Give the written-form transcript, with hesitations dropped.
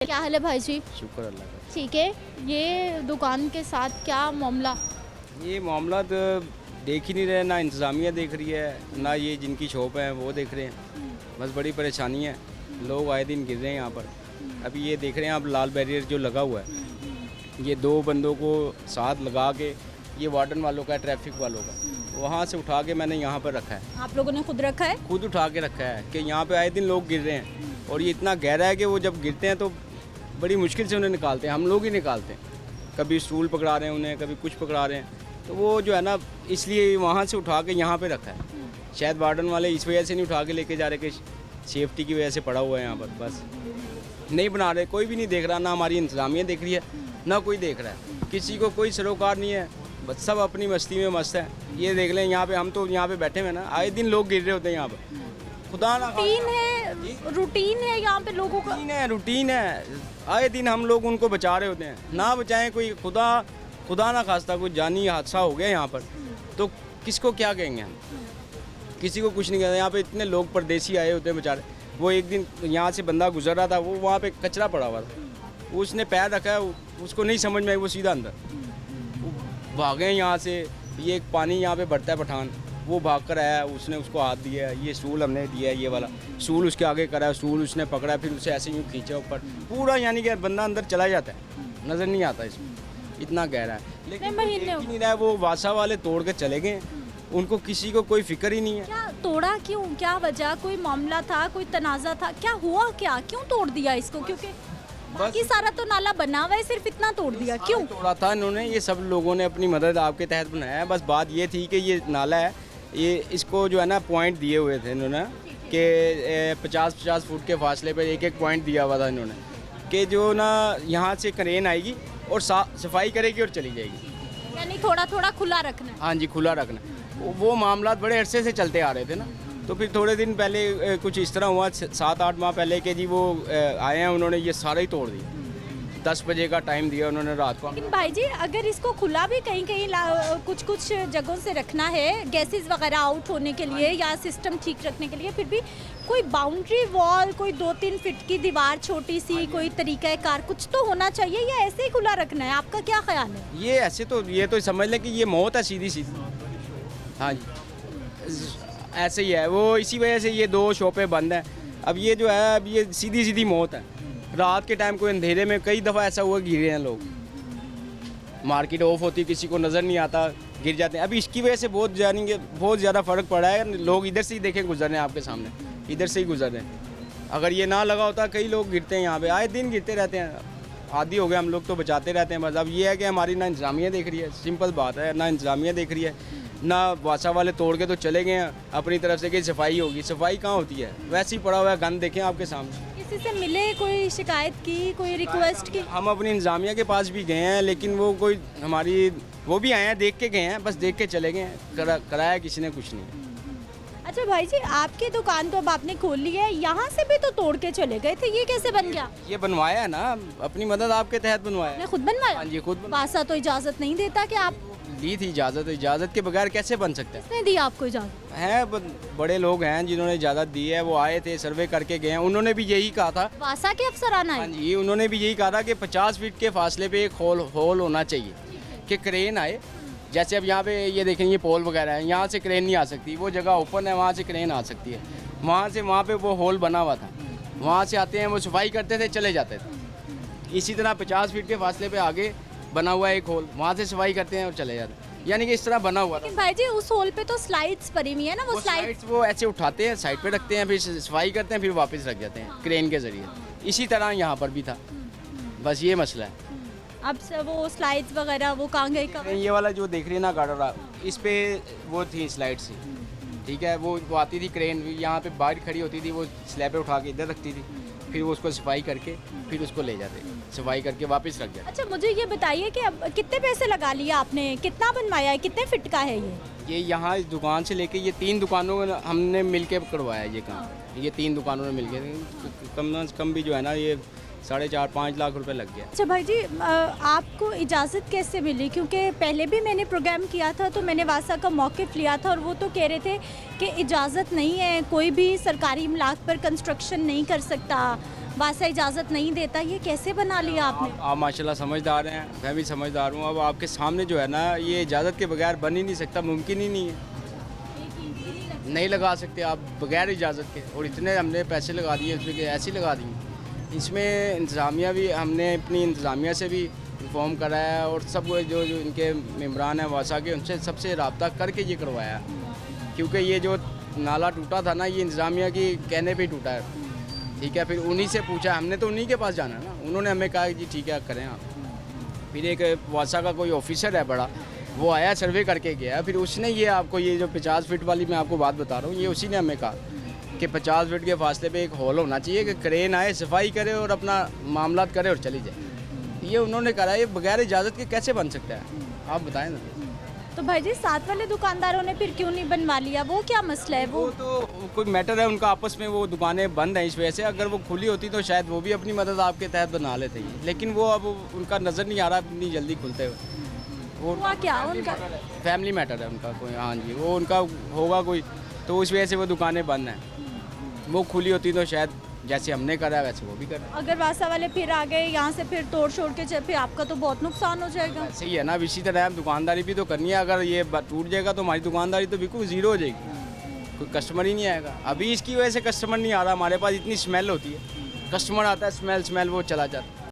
क्या हाल है भाई जी? शुक्र अल्लाह का। ठीक है। ये दुकान के साथ क्या मामला? ये मामला तो देख ही नहीं रहे, ना इंतज़ामिया देख रही है, ना ये जिनकी शॉप है वो देख रहे हैं। बस बड़ी परेशानी है, लोग आए दिन गिर रहे हैं यहाँ पर। अभी ये देख रहे हैं आप, लाल बैरियर जो लगा हुआ है, ये दो बंदों को साथ लगा के, ये वार्डन वालों का है, ट्रैफिक वालों का, वहाँ से उठा के मैंने यहाँ पर रखा है। आप लोगों ने खुद रखा है? खुद उठा के रखा है कि यहाँ पे आए दिन लोग गिर रहे हैं, और ये इतना गहरा है कि वो जब गिरते हैं तो बड़ी मुश्किल से उन्हें निकालते हैं, हम लोग ही निकालते हैं। कभी स्टूल पकड़ा रहे हैं उन्हें, कभी कुछ पकड़ा रहे हैं, तो वो जो है ना, इसलिए वहाँ से उठा के यहाँ पे रखा है। शायद वार्डन वाले इस वजह से नहीं उठा के लेके जा रहे कि सेफ्टी की वजह से पड़ा हुआ है यहाँ पर। बस नहीं बना रहे, कोई भी नहीं देख रहा, ना हमारी इंतज़ामिया देख रही है, ना कोई देख रहा है, किसी को कोई सरोकार नहीं है, बस सब अपनी मस्ती में मस्त है। ये देख लें यहाँ पे, हम तो यहाँ पे बैठे हुए ना, आए दिन लोग गिर रहे होते हैं यहाँ पर। खुदा ना रूटीन है यहाँ पे लोगों का। रूटीन है, आए दिन हम लोग उनको बचा रहे होते हैं। ना बचाएं, कोई खुदा ना खास्ता कोई जानी हादसा हो गया यहाँ पर, तो किसको क्या कहेंगे हम? किसी को कुछ नहीं कहते। यहाँ पे इतने लोग परदेसी आए होते हैं बेचारे। वो एक दिन यहाँ से बंदा गुजर रहा था, वो वहाँ पे कचरा पड़ा हुआ था, उसने पैर रखा है, उसको नहीं समझ में आई, वो सीधा अंदर भागे यहाँ से। ये एक पानी यहाँ पे बढ़ता है पठान, वो भाग कर आया, उसने उसको हाथ दिया, ये स्टूल हमने दिया, ये वाला स्टूल उसके आगे करा, स्टूल उसने पकड़ा, फिर उसे ऐसे यूँ खींचा ऊपर पूरा, यानी कि बंदा अंदर चला जाता है, नज़र नहीं आता इसमें, इतना गहरा है। लेकिन देख ही नहीं रहा है, वो वासा वाले तोड़ के चले गए, उनको किसी को कोई फिक्र ही नहीं है। क्या तोड़ा क्यों? क्या वजह? कोई मामला था, कोई तनाज़ा था, क्या हुआ? क्या क्यों तोड़ दिया इसको? क्योंकि बाकी सारा तो नाला बना हुआ है, सिर्फ इतना तोड़ दिया क्यों? तोड़ा था इन्होंने, ये सब लोगों ने अपनी मदद आपके तहत बनाया है। बस बात ये थी कि ये नाला है, ये इसको जो है ना पॉइंट दिए हुए थे इन्होंने कि 50-50 फुट के फासले पर एक एक पॉइंट दिया हुआ था इन्होंने, कि जो ना यहाँ से क्रेन आएगी और सफाई करेगी और चली जाएगी, यानी थोड़ा थोड़ा खुला रखना है। हाँ जी, खुला रखना। वो मामला बड़े अरसे से चलते आ रहे थे ना, तो फिर थोड़े दिन पहले कुछ इस तरह हुआ, 7-8 माह पहले के जी वो आए हैं, उन्होंने ये सारा ही तोड़ दिया। 10 बजे का टाइम दिया उन्होंने रात को। लेकिन भाई जी, अगर इसको खुला भी कहीं कहीं कुछ कुछ जगहों से रखना है, गैसेस वगैरह आउट होने के लिए या सिस्टम ठीक रखने के लिए, फिर भी कोई बाउंड्री वॉल, कोई 2-3 फीट की दीवार छोटी सी, कोई तरीका कार कुछ तो होना चाहिए, या ऐसे ही खुला रखना है? आपका क्या ख्याल है? ये ऐसे तो, ये तो समझ लें कि ये मौत है सीधी सीधी। हाँ जी, ऐसे ही है वो, इसी वजह से ये 2 शॉपें बंद हैं। अब ये जो है, अब ये सीधी सीधी मौत है। रात के टाइम कोई अंधेरे में कई दफ़ा ऐसा हुआ, गिरे हैं लोग, मार्केट ऑफ होती, किसी को नज़र नहीं आता, गिर जाते हैं। अभी इसकी वजह से बहुत ज़्यादा फ़र्क पड़ा है। लोग इधर से ही देखें गुजर रहे हैं आपके सामने, इधर से ही गुजर रहे हैं। अगर ये ना लगा होता, कई लोग गिरते हैं यहाँ पे, आए दिन गिरते रहते हैं, आदी हो गए हम लोग तो बचाते रहते हैं। बस अब ये है कि हमारी ना इंतज़ामिया देख रही है, सिंपल बात है, ना इंतज़ामिया देख रही है, ना वासा वाले तोड़ के तो चले गए हैं अपनी तरफ से कि सफाई होगी। सफाई कहाँ होती है? वैसे ही पड़ा हुआ है गंद, देखें आपके सामने। किसी से मिले, कोई शिकायत की, कोई रिक्वेस्ट की? हम अपनी इंतज़ामिया के पास भी गए हैं, लेकिन वो कोई हमारी, वो भी आए हैं, देख के गए हैं, बस देख के चले गए हैं, कराया किसी ने कुछ नहीं। अच्छा भाई जी, आपकी दुकान तो अब आपने खोल ली है, यहाँ से भी तो तोड़ के चले गए थे, ये कैसे बन गया? ये बनवाया है ना, अपनी मदद आपके तहत बनवाया आपने है। खुद बनवाया? हाँ जी, खुद वासा तो इजाज़त नहीं देता कि आप? ली थी इजाज़त के बगैर कैसे बन सकता है? किसने दी आपको इजाज़त? हैं बड़े लोग हैं जिन्होंने इजाज़त दी है, वो आए थे, सर्वे करके गए हैं, उन्होंने भी यही कहा था। वासा के अफसराना हाँ है? जी, उन्होंने भी यही कहा था कि 50 फीट के फासले पे एक होल होना चाहिए कि क्रेन आए। जैसे अब यहाँ पे ये देखें, ये पोल वगैरह है, यहाँ से क्रेन नहीं आ सकती, वो जगह ओपन है, वहाँ से क्रेन आ सकती है। वहाँ पे वो होल बना हुआ था, वहाँ से आते हैं, वो सफाई करते थे, चले जाते थे। इसी तरह 50 फीट के फासले पे आगे बना हुआ है एक होल, वहाँ से सफाई करते हैं और चले जाते हैं, यानी कि इस तरह बना हुआ था। भाई जी, उस होल पे तो स्लाइड्स पड़ी हुई है ना, वो स्लाइड्स वो ऐसे उठाते हैं, साइड पे रखते हैं, फिर सफाई करते हैं, फिर वापस रख जाते हैं क्रेन के ज़रिए। इसी तरह यहाँ पर भी था, बस ये मसला है। अब से वो स्लाइड्स वगैरह वो कहाँ गए? कब? ये वाला जो देख रही है ना गाड़ा, इस पे वो थी स्लाइड सी, ठीक है, वो आती थी क्रेन, यहाँ पे बाहर खड़ी होती थी, वो स्लैब पे उठा के इधर रखती थी, फिर वो उसको सफाई करके फिर उसको ले जाते, सफाई करके वापस रख जाते। अच्छा, मुझे ये बताइए कि अब कितने पैसे लगा लिए आपने, कितना बनवाया है, कितने फिट का है ये? यहाँ इस दुकान से लेके ये 3 दुकानों में हमने मिलके करवाया ये काम। ये 3 दुकानों में मिलके कम से कम भी जो है ना, ये 4.5-5 लाख रुपए लग गया। अच्छा भाई जी, आपको इजाज़त कैसे मिली? क्योंकि पहले भी मैंने प्रोग्राम किया था तो मैंने वासा का मौक़िफ़ लिया था, और वो तो कह रहे थे कि इजाज़त नहीं है, कोई भी सरकारी इमलाक पर कंस्ट्रक्शन नहीं कर सकता, वासा इजाज़त नहीं देता, ये कैसे बना लिया आपने? आप माशाल्लाह समझदार हैं, मैं भी समझदार हूँ। अब आपके सामने जो है ना, ये इजाज़त के बगैर बन ही नहीं सकता, मुमकिन ही नहीं है। नहीं लगा सकते आप बगैर इजाज़त के, और इतने हमने पैसे लगा दिए इसमें कि ऐसे ही लगा दिए। इसमें इंतज़ामिया भी, हमने अपनी इंतज़ामिया से भी इन्फॉर्म करा है, और सब जो इनके मेम्बरान हैं वासा के, उनसे सबसे रब्ता करके ये करवाया है। क्योंकि ये जो नाला टूटा था ना, ये इंतज़ामिया की कहने पे ही टूटा है, ठीक है। फिर उन्हीं से पूछा, हमने तो उन्हीं के पास जाना है ना, उन्होंने हमें कहा कि ठीक है करें आप। फिर एक वासा का कोई ऑफिसर है बड़ा, वो आया सर्वे करके गया, फिर उसने ये आपको ये जो 50 फीट वाली मैं आपको बात बता रहा हूँ, ये उसी ने हमें कहा कि 50 फीट के फासले पे एक हॉल होना चाहिए कि क्रेन आए, सफाई करे और अपना मामलात करे और चली जाए। ये उन्होंने करा, ये बगैर इजाज़त के कैसे बन सकता है, आप बताएं ना। तो भाई जी, साथ वाले दुकानदारों ने फिर क्यों नहीं बनवा लिया? वो क्या मसला है? वो तो कोई मैटर है उनका आपस में, वो दुकानें बंद हैं इस वजह से। अगर वो खुली होती तो शायद वो भी अपनी मदद आपके तहत बना लेते हैं, लेकिन वो अब उनका नज़र नहीं आ रहा इतनी जल्दी खुलते हुए। वो हुआ क्या उनका? फैमिली मैटर है उनका कोई, हाँ जी, वो उनका होगा कोई, तो उस वजह से वो दुकानें बंद हैं। वो खुली होती तो शायद जैसे हमने करा वैसे वो भी कर। अगर वासा वाले फिर आ गए यहाँ से, फिर तोड़ छोड़ के फिर आपका तो बहुत नुकसान हो जाएगा। सही है ना, अब इसी तरह हम दुकानदारी भी तो करनी है। अगर ये टूट जाएगा तो हमारी दुकानदारी तो बिल्कुल ज़ीरो हो जाएगी, कोई कस्टमर ही नहीं आएगा। अभी इसकी वजह से कस्टमर नहीं आ रहा, हमारे पास इतनी स्मेल होती है, कस्टमर आता है, स्मेल वो चला जाता है।